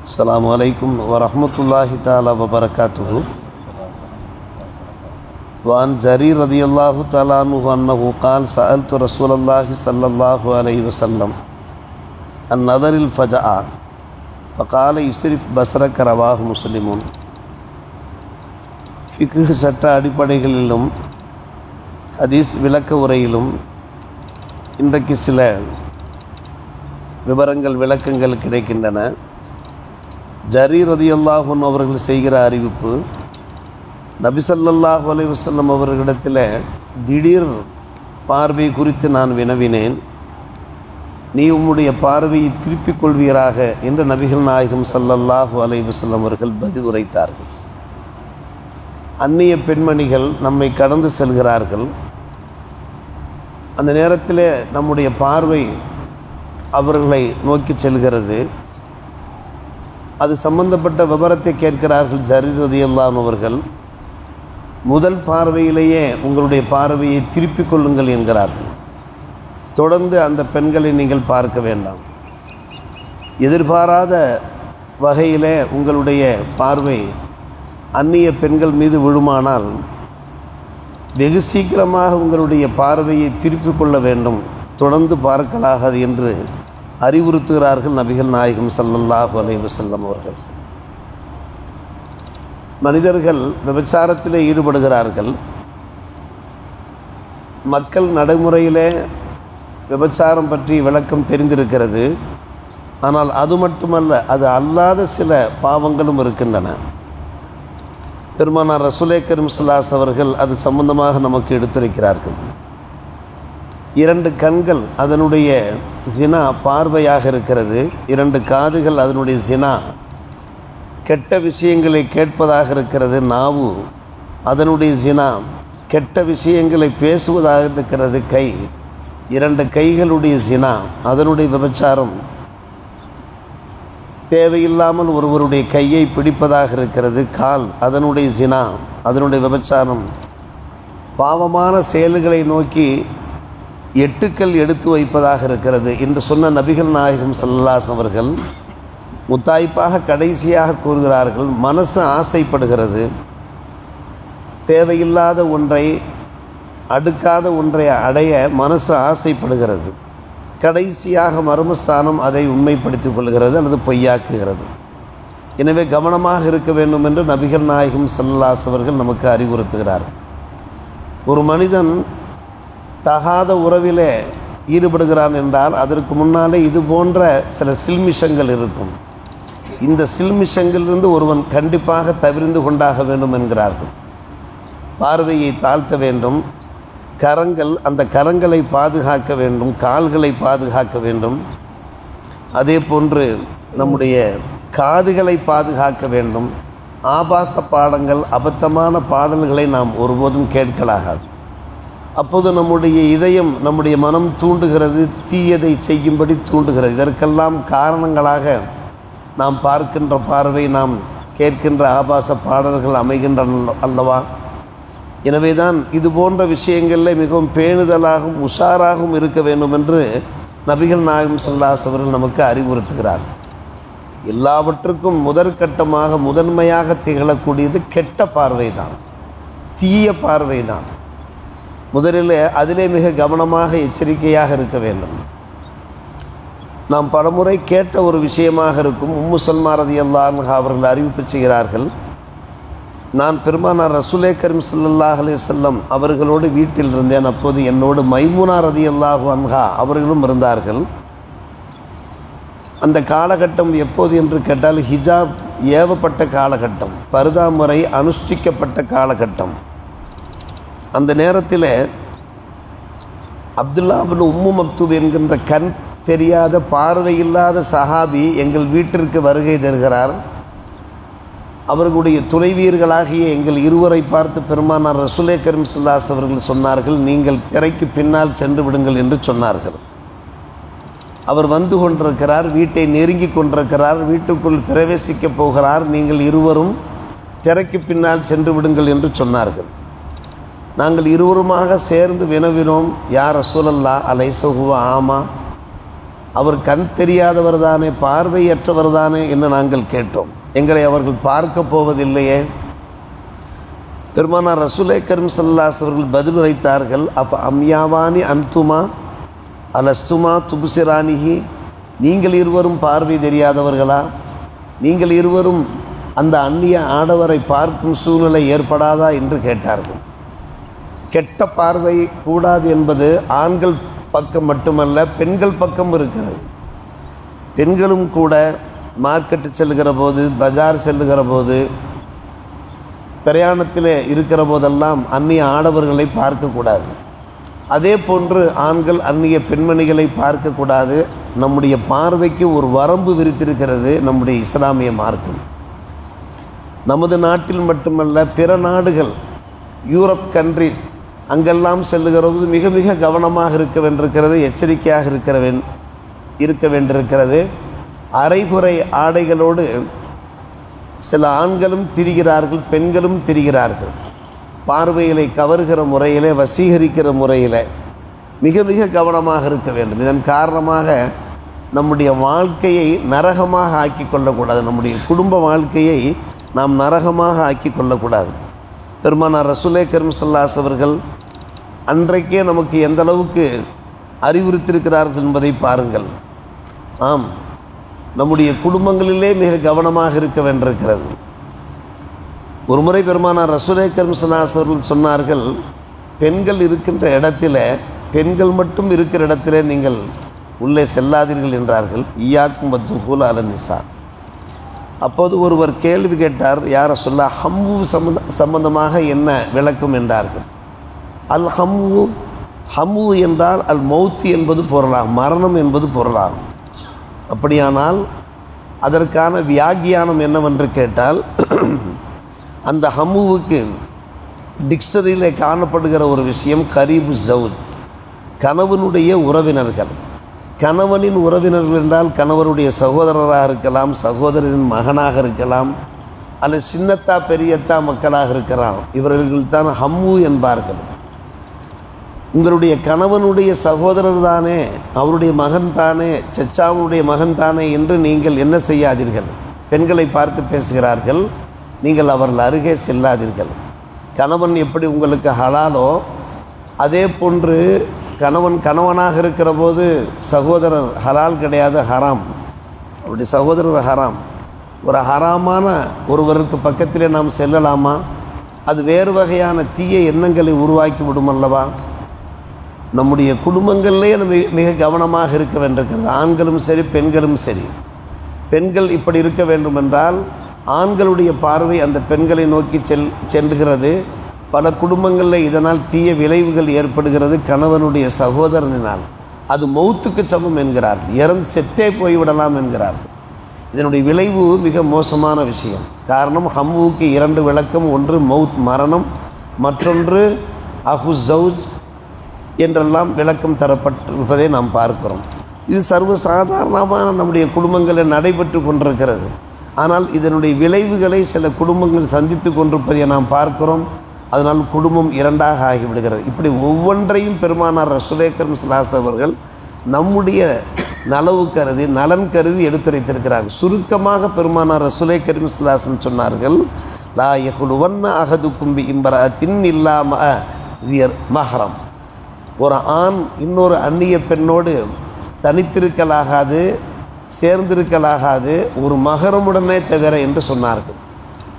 அஸ்ஸலாமு அலைக்கும் வரஹ்மத்துல்லாஹி தஆலா வபரகாத்துஹு. வான் ஜரீர் ரலியல்லாஹு தஆலா அன்ஹு அன்னஹு قال سألت رسول الله صلى الله عليه وسلم عن نظر الفجأة فقال يسرف بصرك رواه مسلم. ஃபிக்ஹ் சட்ட அடிப்படைகளிலும் ஹதீஸ் விளக்க உரையிலும் இன்றைக்கு சில விளக்கங்கள் கிடைக்கின்றன. ஜரீர் ரலியல்லாஹு அன்ஹு அவர்கள் செய்கிற அறிவிப்பு, நபி ஸல்லல்லாஹு அலைஹி வஸல்லம் அவர்களிடத்தில் திடீர் பார்வை குறித்து நான் வினவினேன். நீ உம்முடைய பார்வையை திருப்பிக் கொள்வீராக என்று நபிகள் நாயகம் ஸல்லல்லாஹு அலைஹி வஸல்லம் அவர்கள் பதில் உரைத்தார்கள். அந்நிய பெண்மணிகள் நம்மை கடந்து செல்கிறார்கள். அந்த நேரத்தில் நம்முடைய பார்வை அவர்களை நோக்கி செல்கிறது. அது சம்பந்தப்பட்ட விவரத்தை கேட்கிறார்கள் ஜரீர் ரலியல்லாஹு அன்ஹு அவர்கள். முதல் பார்வையிலேயே உங்களுடைய பார்வையை திருப்பிக் கொள்ளுங்கள் என்கிறார்கள். தொடர்ந்து அந்த பெண்களை நீங்கள் பார்க்க வேண்டாம். எதிர்பாராத வகையிலே உங்களுடைய பார்வை அந்நிய பெண்கள் மீது விழுமானால் வெகு சீக்கிரமாக உங்களுடைய பார்வையை திருப்பிக் கொள்ள வேண்டும், தொடர்ந்து பார்க்கலாகாது என்று அறிவுறுத்துகிறார்கள் நபிகள் நாயகம் ஸல்லல்லாஹு அலைஹி வஸல்லம் அவர்கள். மனிதர்கள் விபச்சாரத்திலே ஈடுபடுகிறார்கள். மக்கள் நடைமுறையிலே விபச்சாரம் பற்றி விளக்கம் தெரிந்திருக்கிறது. ஆனால் அது மட்டுமல்ல, அது அல்லாத சில பாவங்களும் இருக்கின்றன. பெருமானார் ரசூலே கரீம் ஸல்லல்லாஹு அலைஹி அவர்கள் அது சம்பந்தமாக நமக்கு எடுத்துரைக்கிறார்கள். 2 கண்கள் அதனுடைய ஜினா பார்வையாக இருக்கிறது. 2 காதுகள் அதனுடைய ஜினா கெட்ட விஷயங்களை கேட்பதாக இருக்கிறது. நாவு அதனுடைய ஜினா கெட்ட விஷயங்களை பேசுவதாக இருக்கிறது. கை 2 கைகளுடைய ஜினா அதனுடைய விபச்சாரம், தேவையில்லாமல் ஒருவருடைய கையை பிடிப்பதாக இருக்கிறது. கால் அதனுடைய ஜினா அதனுடைய விபச்சாரம், பாவமான செயல்களை நோக்கி எட்டுக்கள் எடுத்து வைப்பதாக இருக்கிறது என்று சொன்ன நபிகள் நாயகம் ஸல்லல்லாஹு அலைஹி அவர்கள் முத்தாய்ப்பாக கடைசியாக கூறுகிறார்கள், மனசு ஆசைப்படுகிறது. தேவையில்லாத ஒன்றை, அடுக்காத ஒன்றை அடைய மனசு ஆசைப்படுகிறது. கடைசியாக மர்மஸ்தானம் அதை உண்மைப்படுத்திக் கொள்கிறது அல்லது பொய்யாக்குகிறது. எனவே கவனமாக இருக்க வேண்டும் என்று நபிகள் நாயகம் ஸல்லல்லாஹு அலைஹி அவர்கள் நமக்கு அறிவுறுத்துகிறார். ஒரு மனிதன் தகாத உறவிலே ஈடுபடுகிறான் என்றால் அதற்கு முன்னாலே இது போன்ற சில சில்மிஷங்கள் இருக்கும். இந்த சில்மிஷங்களிலிருந்து ஒருவன் கண்டிப்பாக தவிர்ந்து கொண்டாக வேண்டும் என்கிறார்கள். பார்வையை தாழ்த்த வேண்டும். கரங்கள், அந்த கரங்களை பாதுகாக்க வேண்டும். கால்களை பாதுகாக்க வேண்டும். அதே போன்று நம்முடைய காதுகளை பாதுகாக்க வேண்டும். ஆபாச பாடங்கள், அபத்தமான பாடல்களை நாம் ஒருபோதும் கேட்கலாகாது. அப்போது நம்முடைய இதயம், நம்முடைய மனம் தூண்டுகிறது, தீயதை செய்யும்படி தூண்டுகிறது. இதற்கெல்லாம் காரணங்களாக நாம் பார்க்கின்ற பார்வை, நாம் கேட்கின்ற ஆபாச பாடல்கள் அமைகின்றன அல்லவா? எனவே தான் இது போன்ற விஷயங்களில் மிகவும் பேணுதலாகவும் உஷாராகவும் இருக்க வேண்டும் என்று நபிகள் நாயகம் ஸல்லல்லாஹு அலைஹி அவர்கள் நமக்கு அறிவுறுத்துகிறார். எல்லாவற்றுக்கும் முதற்கட்டமாக முதன்மையாக திகழக்கூடியது கெட்ட பார்வை தான், தீய பார்வை தான். முதலில் அதிலே மிக கவனமாக எச்சரிக்கையாக இருக்க வேண்டும். நாம் பலமுறை கேட்ட ஒரு விஷயமாக இருக்கும். உம்மு சல்மா ரலியல்லாஹு அன்ஹா அவர்கள் அறிவிப்பு செய்கிறார்கள், நான் பெருமானார் ரசூலே கரீம் ஸல்லல்லாஹு அலைஹி வஸல்லம் அவர்களோடு வீட்டில் இருந்தேன். அப்போது என்னோடு மைமூனா ரலியல்லாஹு அன்ஹா அவர்களும் இருந்தார்கள். அந்த காலகட்டம் எப்போது என்று கேட்டால் ஹிஜாப் ஏவப்பட்ட காலகட்டம், பர்தா முறை அனுஷ்டிக்கப்பட்ட காலகட்டம். அந்த நேரத்தில் அப்துல்லா இப்னு உம்மு மக்தூம் என்கின்ற கண் தெரியாத, பார்வையில்லாத சஹாபி எங்கள் வீட்டிற்கு வருகை தருகிறார். அவர்களுடைய துணைவியர்களாகிய எங்கள் இருவரை பார்த்து பெருமானார் ரசூலே கரீம் ஸல்லல்லாஹு அலைஹி அவர்கள் சொன்னார்கள், நீங்கள் திரைக்கு பின்னால் சென்று விடுங்கள் என்று சொன்னார்கள். அவர் வந்து கொண்டிருக்கிறார், வீட்டை நெருங்கி கொண்டிருக்கிறார், வீட்டுக்குள் பிரவேசிக்கப் போகிறார். நீங்கள் இருவரும் திரைக்கு பின்னால் சென்று விடுங்கள் என்று சொன்னார்கள். நாங்கள் இருவருமாக சேர்ந்து வினவினோம், யா ரசூலல்லாஹ் அலைஸ ஹுவ ஆமா, அவர் கண் தெரியாதவர் தானே, பார்வையற்றவர் தானே என்று நாங்கள் கேட்டோம். எங்களை அவர்கள் பார்க்க போவதில்லையே. பெருமானார் ரசூலே கரீம் ஸல்லல்லாஹு அலைஹி அவர்கள் பதில் உரைத்தார்கள், அப்போ அம்யாவானி அன்துமா அலஸ்துமா துபுசிரானிஹி, நீங்கள் இருவரும் பார்வை தெரியாதவர்களா? நீங்கள் இருவரும் அந்த அந்நிய ஆடவரை பார்க்கும் சூழ்நிலை ஏற்படாதா என்று கேட்டார்கள். கெட்ட பார்வை கூடாது என்பது ஆண்கள் பக்கம் மட்டுமல்ல, பெண்கள் பக்கம் இருக்கிறது. பெண்களும் கூட மார்க்கெட்டு செல்லுகிற போது, பஜார் செல்லுகிற போது, பிரயாணத்தில் இருக்கிற போதெல்லாம் அந்நிய ஆடவர்களை பார்க்கக்கூடாது. அதே போன்று ஆண்கள் அந்நிய பெண்மணிகளை பார்க்கக்கூடாது. நம்முடைய பார்வைக்கு ஒரு வரம்பு விரித்திருக்கிறது நம்முடைய இஸ்லாமிய மார்க்கம். நமது நாட்டில் மட்டுமல்ல, பிற நாடுகள், யூரோப் கண்ட்ரி, அங்கெல்லாம் செல்லுகிறது மிக மிக கவனமாக இருக்க வேண்டியிருக்கிறது, எச்சரிக்கையாக இருக்க வேண்டியிருக்கிறது. அரைகுறை ஆடைகளோடு சில ஆண்களும் திரிகிறார்கள், பெண்களும் திரிகிறார்கள். பார்வைகளை கவர்கிற முறையிலே, வசீகரிக்கிற முறையில் மிக மிக கவனமாக இருக்க வேண்டும். இதன் காரணமாக நம்முடைய வாழ்க்கையை நரகமாக ஆக்கி கொள்ளக்கூடாது. நம்முடைய குடும்ப வாழ்க்கையை நாம் நரகமாக ஆக்கி கொள்ளக்கூடாது. பெருமானார் ரசூலே கரீம் ஸல்லல்லாஹு அலைஹி அவர்கள் அன்றைக்கே நமக்கு எந்த அளவுக்கு அறிவுறுத்தியிருக்கிறார்கள் என்பதை பாருங்கள். ஆம், நம்முடைய குடும்பங்களிலே மிக கவனமாக இருக்க வேண்டியிருக்கிறது. ஒரு முறை பெருமானார் ரசூலே கரீம் ஸல்லல்லாஹு அலைஹி அவர்கள் சொன்னார்கள், பெண்கள் இருக்கின்ற இடத்துல, பெண்கள் மட்டும் இருக்கிற இடத்துல நீங்கள் உள்ளே செல்லாதீர்கள் என்றார்கள். ஈயாக்கும் வத்துஃபூல் அல நிசா. அப்போது ஒருவர் கேள்வி கேட்டார், யார சொல்ல ஹம்மு சம்பந்தமாக என்ன விளக்கம் என்றார்கள். அல் ஹம்மு என்றால் அல் மௌத்தி என்பது பொருளாகும், மரணம் என்பது பொருளாகும். அப்படியானால் அதற்கான வியாக்கியானம் என்னவென்று கேட்டால், அந்த ஹம்முவுக்கு டிக்ஷனரியில் காணப்படுகிற ஒரு விஷயம் கரீபு ஜவுஜ், கணவனுடைய உறவினர்கள். கணவனின் உறவினர்கள் என்றால் கணவனுடைய சகோதரராக இருக்கலாம், சகோதரனின் மகனாக இருக்கலாம், அல்லது சின்னத்தா பெரியத்தா மக்களாக இருக்கலாம். இவர்கள் தான் ஹம்மு என்பார்கள். உங்களுடைய கணவனுடைய சகோதரர் தானே, அவருடைய மகன் தானே, சச்சாவுடைய மகன் தானே என்று நீங்கள் என்ன செய்யாதீர்கள். பெண்களை பார்த்து பேசுகிறார்கள், நீங்கள் அவர்கள் அருகே செல்லாதீர்கள். கணவன் எப்படி உங்களுக்கு ஹலாலோ அதே போன்று கணவனாக இருக்கிற போது சகோதரர் ஹலால் கிடையாது, ஹராம். அவருடைய சகோதரர் ஹராம். ஒரு ஹராமான ஒருவருக்கு பக்கத்திலே நாம் செல்லலாமா? அது வேறு வகையான தீய எண்ணங்களை உருவாக்கி விடும் அல்லவா? நம்முடைய குடும்பங்களிலே மிக கவனமாக இருக்க வேண்டியிருக்கிறது. ஆண்களும் சரி, பெண்களும் சரி. பெண்கள் இப்படி இருக்க வேண்டும் என்றால் ஆண்களுடைய பார்வை அந்த பெண்களை நோக்கி செல்கிறது. பல குடும்பங்களில் இதனால் தீய விளைவுகள் ஏற்படுகிறது. கணவனுடைய சகோதரனினால் அது மௌத்துக்கு சமம் என்கிறார்கள், இறந்து செத்தே போய்விடலாம் என்கிறார்கள். இதனுடைய விளைவு மிக மோசமான விஷயம். காரணம், ஹம்முவுக்கு 2 விளக்கம். ஒன்று மௌத் மரணம், மற்றொன்று அஹு ஜவுஜ் என்றெல்லாம் விளக்கம் தரப்பட்டிருப்பதை நாம் பார்க்கிறோம். இது சர்வசாதாரணமான நம்முடைய குடும்பங்களில் நடைபெற்று கொண்டிருக்கிறது. ஆனால் இதனுடைய விளைவுகளை சில குடும்பங்கள் சந்தித்து கொண்டிருப்பதை நாம் பார்க்கிறோம். அதனால் குடும்பம் 2ஆக ஆகிவிடுகிறது. இப்படி ஒவ்வொன்றையும் பெருமானார் ரசூலே கரீம் ஸல்லல்லாஹு அலைஹி அவர்கள் நம்முடைய நலவு கருதி, நலன் கருதி எடுத்துரைத்திருக்கிறார்கள். சுருக்கமாக பெருமானார் ரசூலே கரீம் ஸல்லல்லாஹு அலைஹி சொன்னார்கள், லா யஹ்லுவன்ன அஹதுக்கும் பி இம்ரஅத்தின் இல்லா மஹரம். ஒரு ஆண் இன்னொரு அந்நிய பெண்ணோடு தனித்திருக்கலாகாது, சேர்ந்திருக்கலாகாது, ஒரு மகரமுடனே தவிர என்று சொன்னார்கள்.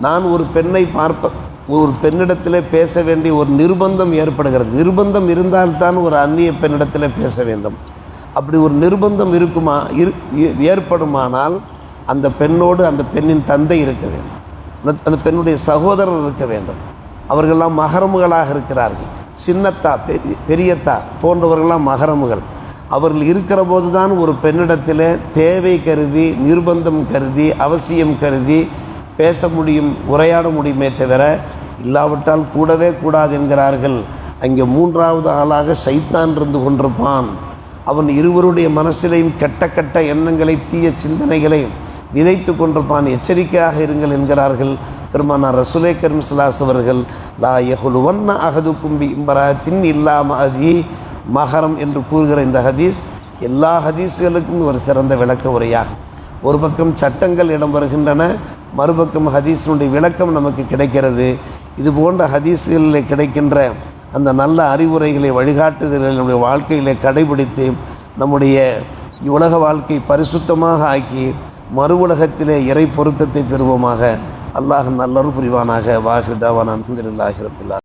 நான் ஒரு பெண்ணிடத்தில் பேச வேண்டிய ஒரு நிர்பந்தம் ஏற்படுகிறது. நிர்பந்தம் இருந்தால்தான் ஒரு அந்நிய பெண்ணிடத்தில் பேச வேண்டும். அப்படி ஒரு நிர்பந்தம் ஏற்படுமானால் அந்த பெண்ணோடு அந்த பெண்ணின் தந்தை இருக்க வேண்டும், அந்த பெண்ணுடைய சகோதரர் இருக்க வேண்டும். அவர்களெல்லாம் மகரமுகளாக இருக்கிறார்கள். சின்னத்தா பெரியத்தா போன்றவர்களெல்லாம் மகரமுகள். அவர்கள் இருக்கிற போது தான் ஒரு பெண்ணிடத்தில் தேவை கருதி, நிர்பந்தம் கருதி, அவசியம் கருதி பேச முடியும், உரையாட முடியுமே தவிர இல்லாவிட்டால் கூடவே கூடாது என்கிறார்கள். அங்கே 3வது ஆளாக சைத்தான் இருந்து கொண்டிருப்பான். அவன் இருவருடைய மனசிலையும் கெட்ட கெட்ட எண்ணங்களை, தீய சிந்தனைகளை விதைத்து கொண்டிருப்பான். எச்சரிக்கையாக இருங்கள் என்கிறார்கள் பெருமானார் ரசூலே கரீம் ஸல்லல்லாஹு அலைஹி அவர்கள். லா யஹ்லுவன்ன அஹதுக்கும் பி இம்ரஅத்தின் இல்லா மஅதி மஹரம் என்று கூறுகிற இந்த ஹதீஸ் எல்லா ஹதீஸ்களுக்கும் ஒரு சிறந்த விளக்க உரையாகும். ஒரு பக்கம் சட்டங்கள் இடம்பெறுகின்றன, மறுபக்கம் ஹதீஸினுடைய விளக்கம் நமக்கு கிடைக்கிறது. இது போன்ற ஹதீஸ்களில் கிடைக்கின்ற அந்த நல்ல அறிவுரைகளை, வழிகாட்டுதல்களை நம்முடைய வாழ்க்கையிலே கடைபிடித்து நம்முடைய உலக வாழ்க்கை பரிசுத்தமாக ஆக்கி மறு உலகத்திலே இறை பொருத்தத்தை பெறுவோமாக. அல்லாஹ் நல்லருள் புரிவானாக. வாஹிர் தாவானா அல்ஹம்துலில்லாஹி ரப்பில் ஆலமீன்.